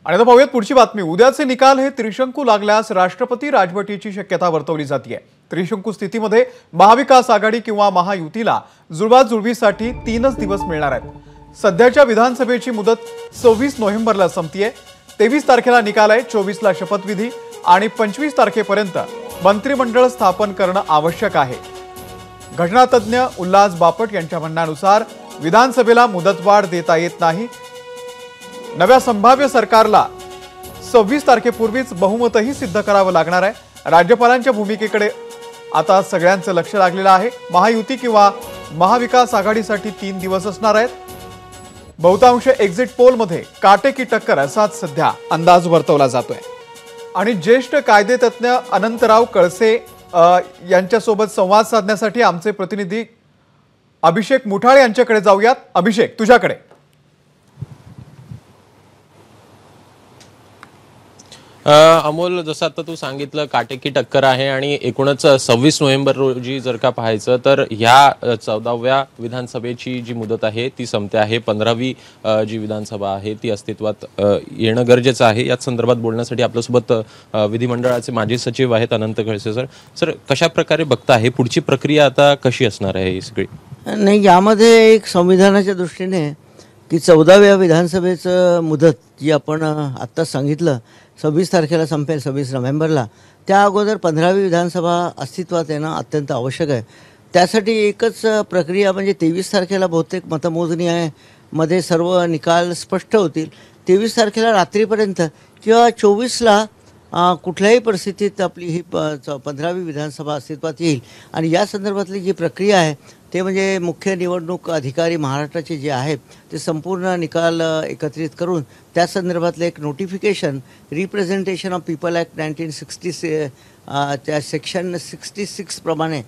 आणि आता पाहूयात पुढची बातमी। उद्याचे निकाल हे त्रिशंकू लागल्यास राष्ट्रपती राजवटीची शक्यता वर्तवली जाते। त्रिशंकू स्थितीमध्ये महाविकास आघाडी किंवा महायुतीला जुळवाजुळवीसाठी 3च दिवस मिळणार आहेत। सध्याच्या विधानसभेची मुदत 26 नोव्हेंबरला संपतीये। 23 तारखेला निकाल आहे, 24 ला शपथविधी आणि 25 तारखेपर्यंत मंत्रिमंडळ स्थापन करणं आवश्यक आहे। घटनातज्ञ उल्हास बापट यांच्या म्हणण्यानुसार विधानसभेला मुदतवाढ देता येत नाही। नव्या संभाव्य सरकारला 26 तारखेपूर्वीच बहुमतही सिद्ध करावं लागणार आहे। राज्यपालांच्या भूमिकेकडे आता सगळ्यांचं लक्ष लागलेलं आहे। महायुती किंवा महाविकास आघाडीसाठी 3 दिवस असणार आहेत। बहुतांश एक्झिट पोलमध्ये काटेकी टक्कर असाच सध्या अंदाज वर्तवला जातोय। आणि ज्येष्ठ कायदेतज्ञ अनंतराव कळसे यांच्यासोबत संवाद साधण्यासाठी आमचे प्रतिनिधी अभिषेक मुठाळे यांच्याकडे जाऊयात। अभिषेक, तुझ्याकडे। अमोल, जसं आता तू सांगितलं काटेकी टक्कर आहे आणि एकूणच 26 नोव्हेंबर रोजी जर का पाहायचं तर ह्या 14व्या विधानसभेची जी मुदत आहे ती संपते आहे। 15वी जी विधानसभा आहे ती अस्तित्वात येणं गरजेचं आहे। याच संदर्भात बोलण्यासाठी आपल्यासोबत विधिमंडळाचे माजी सचिव आहेत अनंत कळसे सर, कशा प्रकारे बघता आहे पुढची प्रक्रिया आता कशी असणार आहे ही सगळी? नाही, यामध्ये एक संविधानाच्या दृष्टीने की 14व्या विधानसभेचं मुदत जी आपण आत्ता सांगितलं 26 तारखेला संपेल, 26 नोव्हेंबरला, त्या अगोदर 15वी विधानसभा अस्तित्वात येणं अत्यंत आवश्यक आहे। त्यासाठी एकच प्रक्रिया म्हणजे 23 तारखेला बहुतेक मतमोजणी आहे मध्ये सर्व निकाल स्पष्ट होतील। 23 तारखेला रात्रीपर्यंत किंवा 24ला कुठल्याही परिस्थितीत आपली ही 15वी विधानसभा अस्तित्वात येईल। आणि या संदर्भातली जी प्रक्रिया आहे ते म्हणजे मुख्य निवडणूक अधिकारी महाराष्ट्राचे जे आहेत ते संपूर्ण निकाल एकत्रित करून त्या संदर्भातलं एक notification representation of people act 1966 त्या सेक्शन 66 प्रमाणे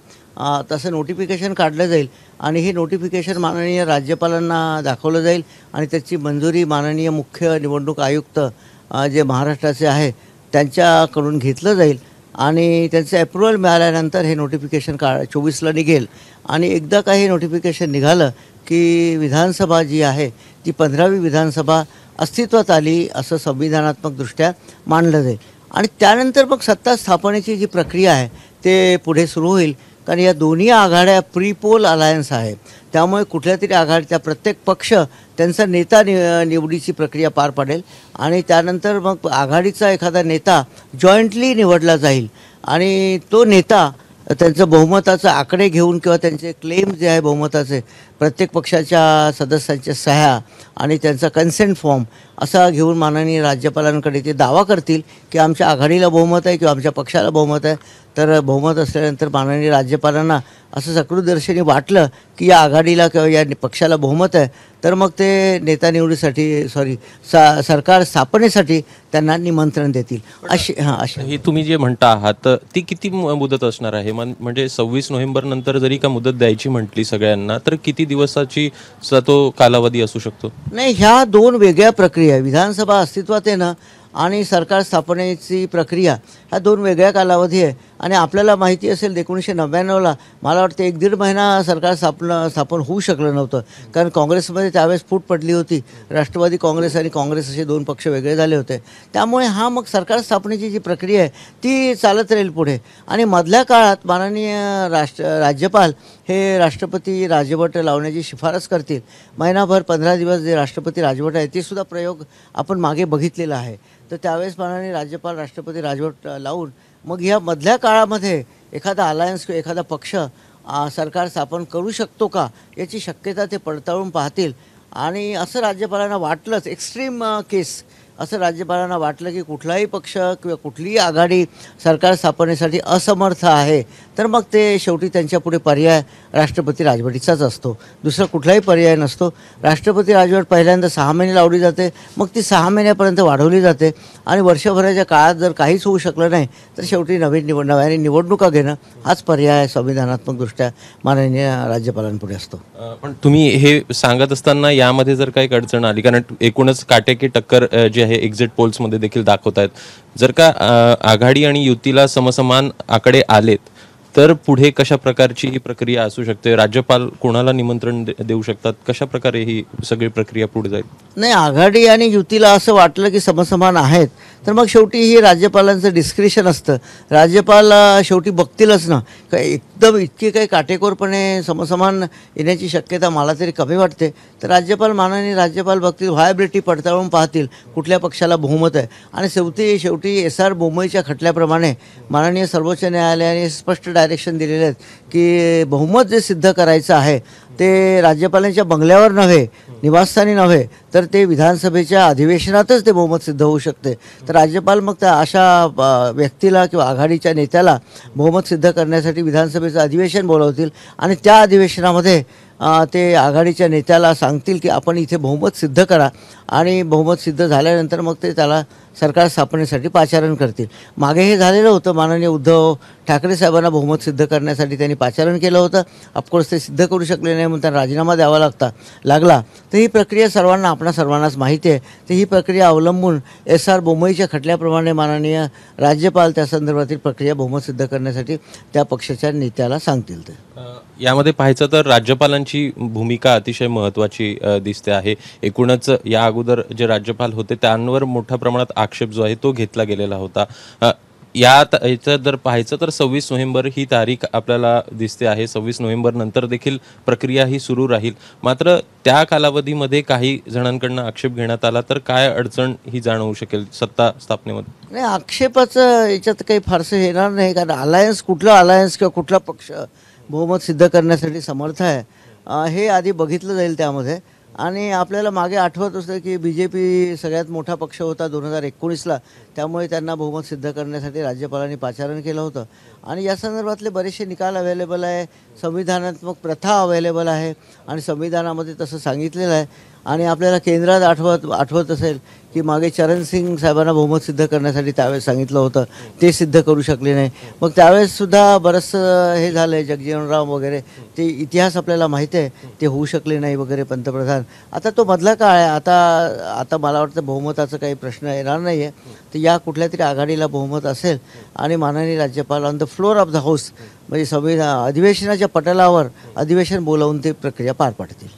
तसं नोटिफिकेशन काढलं जाईल आणि हे नोटिफिकेशन माननीय राज्यपालांना दाखवलं जाईल आणि त्याची मंजुरी माननीय मुख्य निवडणूक आयुक्त जे महाराष्ट्राचे आहे त्यांच्याकडून घेतलं जाईल आणि त्यांचं अप्रुव्हल मिळाल्यानंतर हे नोटिफिकेशन 24ला निघेल। आणि एकदा का हे नोटिफिकेशन निघालं की विधानसभा जी आहे ती 15वी विधानसभा अस्तित्वात आली असं संविधानात्मकदृष्ट्या मानलं जाईल। आणि त्यानंतर मग सत्ता स्थापनेची जी प्रक्रिया आहे ते पुढे सुरू होईल, कारण या दोन्ही आघाड्या प्रीपोल अलायन्स आहे। त्यामुळे कुठल्या तरी आघाडीचा प्रत्येक पक्ष त्यांचा नेता निवडीची प्रक्रिया पार पाडेल आणि त्यानंतर मग आघाडीचा एखादा नेता जॉईंटली निवडला जाईल आणि तो नेता त्यांचं बहुमताचं आकडे घेऊन किंवा त्यांचे क्लेम जे आहे बहुमताचे प्रत्येक पक्षाच्या सदस्यांच्या सह्या आणि त्यांचा कन्सेंट फॉर्म असा घेऊन माननीय राज्यपालांकडे ते दावा करतील की आमच्या आघाडीला बहुमत आहे किंवा आमच्या पक्षाला बहुमत आहे। तर बहुमत असल्यानंतर माननीय राज्यपालांना असं सकृदर्शनी वाटलं की या आघाडीला किंवा या पक्षाला बहुमत आहे तर मग ते नेता निवडीसाठी सरकार स्थापनेसाठी त्यांना निमंत्रण देतील। अशी ही तुम्ही जे म्हणता आहात ती किती मुदत असणार आहे? म्हणजे 26 नोव्हेंबर नंतर जरी का मुदत द्यायची म्हटली सगळ्यांना तर किती दिवसाची तो कालावधी असू शकतो? नाही, ह्या 2 वेगळ्या प्रक्रिया, विधानसभा अस्तित्वात येणं आणि सरकार स्थापनेची प्रक्रिया, ह्या 2 वेगळ्या कालावधी आहे। आणि आपल्याला माहिती असेल 1999ला मला वाटतं 1-1.5 महिना सरकार स्थापन होऊ शकलं नव्हतं, कारण काँग्रेसमध्ये त्यावेळेस फूट पडली होती। राष्ट्रवादी काँग्रेस आणि काँग्रेस असे 2 पक्ष वेगळे झाले होते। त्यामुळे मग सरकार स्थापनेची जी प्रक्रिया आहे ती चालत राहील पुढे। आणि मधल्या काळात माननीय राज्यपाल हे राष्ट्रपती राजवट लावण्याची शिफारस करतील। महिनाभर 15 दिवस जे राष्ट्रपती राजवट आहे ते सुद्धा प्रयोग आपण मागे बघितलेला आहे। तर त्यावेळेस माननीय राज्यपाल राष्ट्रपती राजवट लावून मग ह्या मधल्या काळामध्ये एखादा अलायन्स किंवा एखादा पक्ष सरकार स्थापन करू शकतो का याची शक्यता ते पडताळून पाहतील। आणि असं राज्यपालांना वाटलंच, एक्स्ट्रीम केस असं राज्यपालांना वाटलं की कुठलाही पक्ष किंवा कुठलीही आघाडी सरकार स्थापनेसाठी असमर्थ आहे तर मग ते शेवटी त्यांच्यापुढे पर्याय राष्ट्रपती राजवटीचाच असतो, दुसरा कुठलाही पर्याय नसतो। राष्ट्रपती राजवट पहिल्यांदा 6 महिने लावली जाते, मग ती 6 महिन्यापर्यंत वाढवली जाते आणि वर्षभराच्या काळात जर काहीच होऊ शकलं नाही तर शेवटी नव्याने निवडणुका घेणं हाच पर्याय संविधानात्मकदृष्ट्या माननीय राज्यपालांपुढे असतो। पण तुम्ही हे सांगत असताना यामध्ये जर काही अडचण आली, कारण एकूणच काटेकी टक्कर जी आहे एक्झिट पोल्समध्ये देखील दाखवत आहेत, जर का आघाडी आणि युतीला समसमान आकडे आलेत तर पुढे कशा प्रकारची ही प्रक्रिया असू शकते? राज्यपाल कोणाला निमंत्रण देऊ शकतात? कशा प्रकारे ही सगळी प्रक्रिया पुढे जाईल? नाही, आघाडी आणि युतीला असं वाटलं की समसमान आहेत तर मग शेवटी ही राज्यपालांचं डिस्क्रिशन असतं. राज्यपाल शेवटी बघतीलच ना, का एकदम इतकी काही काटेकोरपणे समसमान येण्याची शक्यता मला तरी कमी वाटते. तर माननीय राज्यपाल बघतील, व्हायबिलिटी पडताळून पाहतील कुठल्या पक्षाला बहुमत आहे. आणि शेवटी SR बोंबईच्या खटल्याप्रमाणे माननीय सर्वोच्च न्यायालयाने स्पष्ट डायरेक्शन दिलेले आहेत की बहुमत जे सिद्ध करायचं आहे ते राज्यपालांच्या बंगल्यावर नव्हे, निवासस्थानी नव्हे, तर ते विधानसभेच्या अधिवेशनातच ते बहुमत सिद्ध होऊ शकते. तर राज्यपाल मग त्या अशा व्यक्तीला किंवा आघाडीच्या नेत्याला बहुमत सिद्ध करण्यासाठी विधानसभेचं अधिवेशन बोलवतील आणि त्या अधिवेशनामध्ये ते आघाडीच्या नेत्याला सांगतील की आपण इथे बहुमत सिद्ध करा आणि बहुमत सिद्ध झाल्यानंतर मग ते त्याला सरकार स्थापनेसाठी पाचारण करतील. मागे हे झालेलं होतं. माननीय उद्धव ठाकरे साहेबांना बहुमत सिद्ध करण्यासाठी त्यांनी पाचारण केलं होतं. ऑफकोर्स ते सिद्ध करू शकले नाही म्हणून त्यांना राजीनामा द्यावा लागला. तर ही प्रक्रिया आपणा सर्वांनाच माहिती आहे. तर ही प्रक्रिया अवलंबून SR बोंबईच्या खटल्याप्रमाणे माननीय राज्यपाल त्या संदर्भातील प्रक्रिया बहुमत सिद्ध करण्यासाठी त्या पक्षाच्या नेत्याला सांगतील. ते यामध्ये पाहायचं तर राज्यपालांची भूमिका अतिशय महत्त्वाची दिसते आहे. एकूणच या अगोदर जे राज्यपाल होते त्यांवर मोठ्या प्रमाणात आक्षेप जो आहे तो घेतला गेलेला होता. याचं जर पाहायचं तर 26 नोव्हेंबर ही तारीख आपल्याला दिसते आहे. 26 नोव्हेंबर नंतर देखील प्रक्रिया ही सुरू राहील. मात्र त्या कालावधीमध्ये काही जणांकडनं आक्षेप घेण्यात आला तर काय अडचण ही जाणवू शकेल सत्ता स्थापनेमध्ये? नाही, आक्षेपाचं याच्यात काही फारसं येणार नाही, कारण कुठला अलायन्स किंवा कुठला पक्ष बहुमत सिद्ध करण्यासाठी समर्थ आहे हे आधी बघितलं जाईल त्यामध्ये. आणि आपल्याला मागे आठवत असतं की BJP सगळ्यात मोठा पक्ष होता 2019ला, त्यामुळे त्यांना बहुमत सिद्ध करण्यासाठी राज्यपालांनी पाचारण केलं होतं. आणि या संदर्भातले बरेचसे निकाल अवेलेबल आहे, संविधानात्मक प्रथा अवेलेबल आहे आणि संविधानामध्ये तसं सांगितलेलं आहे. आणि आपल्याला केंद्रात आठवत असेल की मागे चरण सिंग साहेबांना बहुमत सिद्ध करण्यासाठी त्यावेळेस सांगितलं होतं, ते सिद्ध करू शकले नाही. मग त्यावेळेससुद्धा बरंचसं हे झालं आहे, जगजीवन राम वगैरे, ते इतिहास आपल्याला माहिती आहे, ते होऊ शकले नाही वगैरे पंतप्रधान. आता तो मधला काळ आहे. आता मला वाटतं बहुमताचा काही प्रश्न येणार नाही आहे. तर या कुठल्या तरी आघाडीला बहुमत असेल आणि माननीय राज्यपाल on the floor of the house म्हणजे अधिवेशनाच्या पटलावर अधिवेशन बोलावून ती प्रक्रिया पार पाडतील.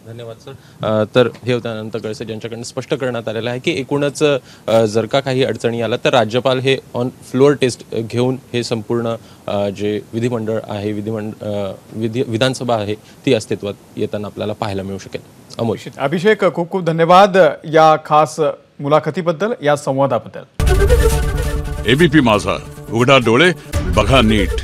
धन्यवाद सर. तर हे होतं अनंत गळसे ज्यांच्याकडून स्पष्ट करण्यात आलेलं आहे की एकूणच जर का काही अडचणी आल्या तर राज्यपाल हे ऑन फ्लोअर टेस्ट घेऊन हे संपूर्ण जे विधिमंडळ आहे विधानसभा आहे ती अस्तित्वात येताना आपल्याला पाहायला मिळू शकेल. अमोल. अभिषेक, खूप खूप धन्यवाद या खास मुलाखतीबद्दल, या संवादाबद्दल. ABP माझा, उघडा डोळे बघा नीट.